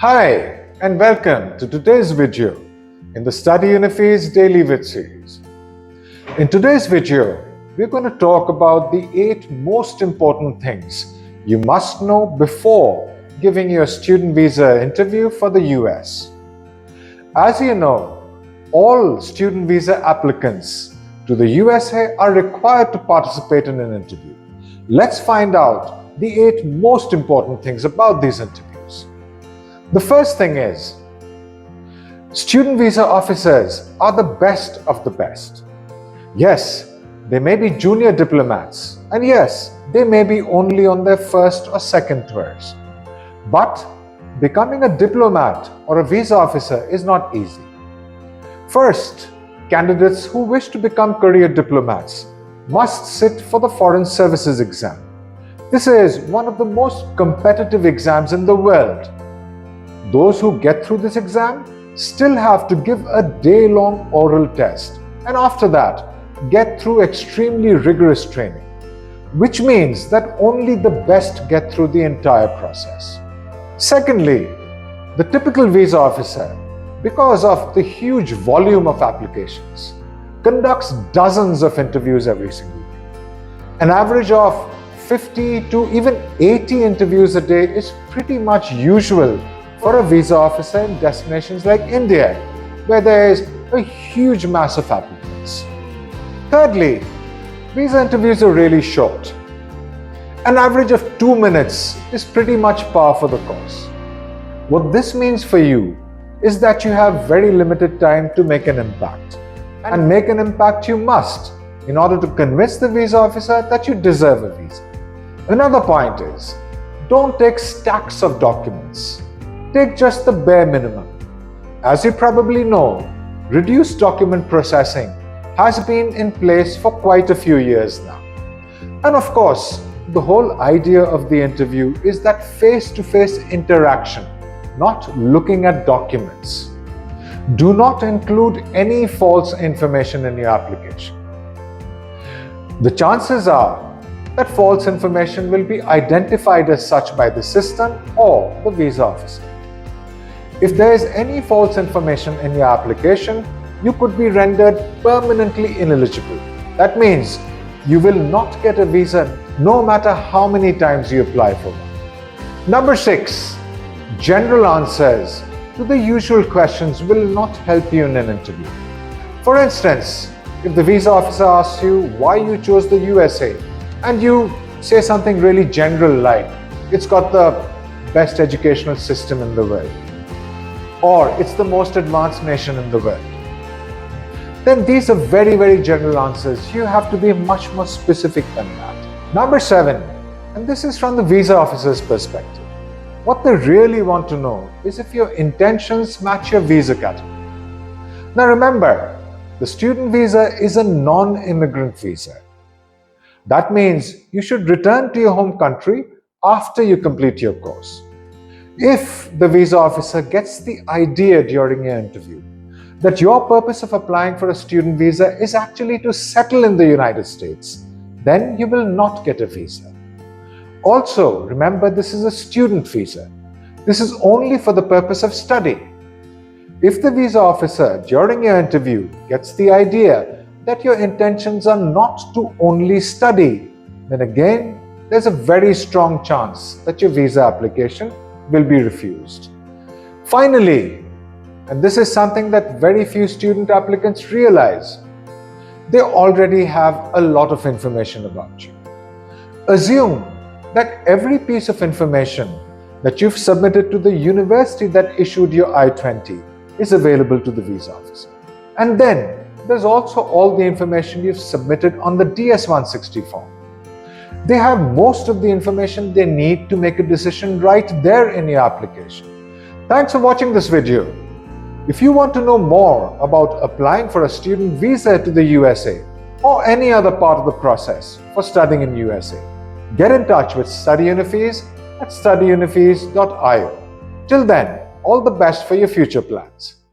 Hi and welcome to today's video in the Study Unifees Daily Vid series. In today's video, we're going to talk about the 8 most important things you must know before giving your student visa interview for the US. As you know, all student visa applicants to the USA are required to participate in an interview. Let's find out the 8 most important things about these interviews. The first thing is, student visa officers are the best of the best. Yes, they may be junior diplomats, and yes, they may be only on their first or second tours. But becoming a diplomat or a visa officer is not easy. First, candidates who wish to become career diplomats must sit for the Foreign Services exam. This is one of the most competitive exams in the world. Those who get through this exam still have to give a day-long oral test, and after that, get through extremely rigorous training, which means that only the best get through the entire process. Secondly, the typical visa officer, because of the huge volume of applications, conducts dozens of interviews every single day. An average of 50 to even 80 interviews a day is pretty much usual for a visa officer in destinations like India, where there is a huge mass of applicants. Thirdly, visa interviews are really short. An average of 2 minutes is pretty much par for the course. What this means for you is that you have very limited time to make an impact. And make an impact you must in order to convince the visa officer that you deserve a visa. Another point is, don't take stacks of documents. Take just the bare minimum. As you probably know, reduced document processing has been in place for quite a few years now. And of course, the whole idea of the interview is that face-to-face interaction, not looking at documents. Do not include any false information in your application. The chances are that false information will be identified as such by the system or the visa officer. If there is any false information in your application, you could be rendered permanently ineligible. That means you will not get a visa no matter how many times you apply for one. Number 6, general answers to the usual questions will not help you in an interview. For instance, if the visa officer asks you why you chose the USA, and you say something really general like, it's got the best educational system in the world, or it's the most advanced nation in the world, then these are very, very general answers. You have to be much more specific than that. Number 7, and this is from the visa officer's perspective. What they really want to know is if your intentions match your visa category. Now remember, the student visa is a non-immigrant visa. That means you should return to your home country after you complete your course. If the visa officer gets the idea during your interview that your purpose of applying for a student visa is actually to settle in the United States, then you will not get a visa. Also, remember, this is a student visa. This is only for the purpose of study. If the visa officer during your interview gets the idea that your intentions are not to only study, then again, there's a very strong chance that your visa application will be refused. Finally, and this is something that very few student applicants realize, they already have a lot of information about you. Assume that every piece of information that you've submitted to the university that issued your I-20 is available to the visa officer. And then there's also all the information you've submitted on the DS-160 form. They have most of the information they need to make a decision right there in your application. Thanks for watching this video. If you want to know more about applying for a student visa to the USA or any other part of the process for studying in USA, get in touch with Study Unifees at studyunifees.io. Till then, all the best for your future plans.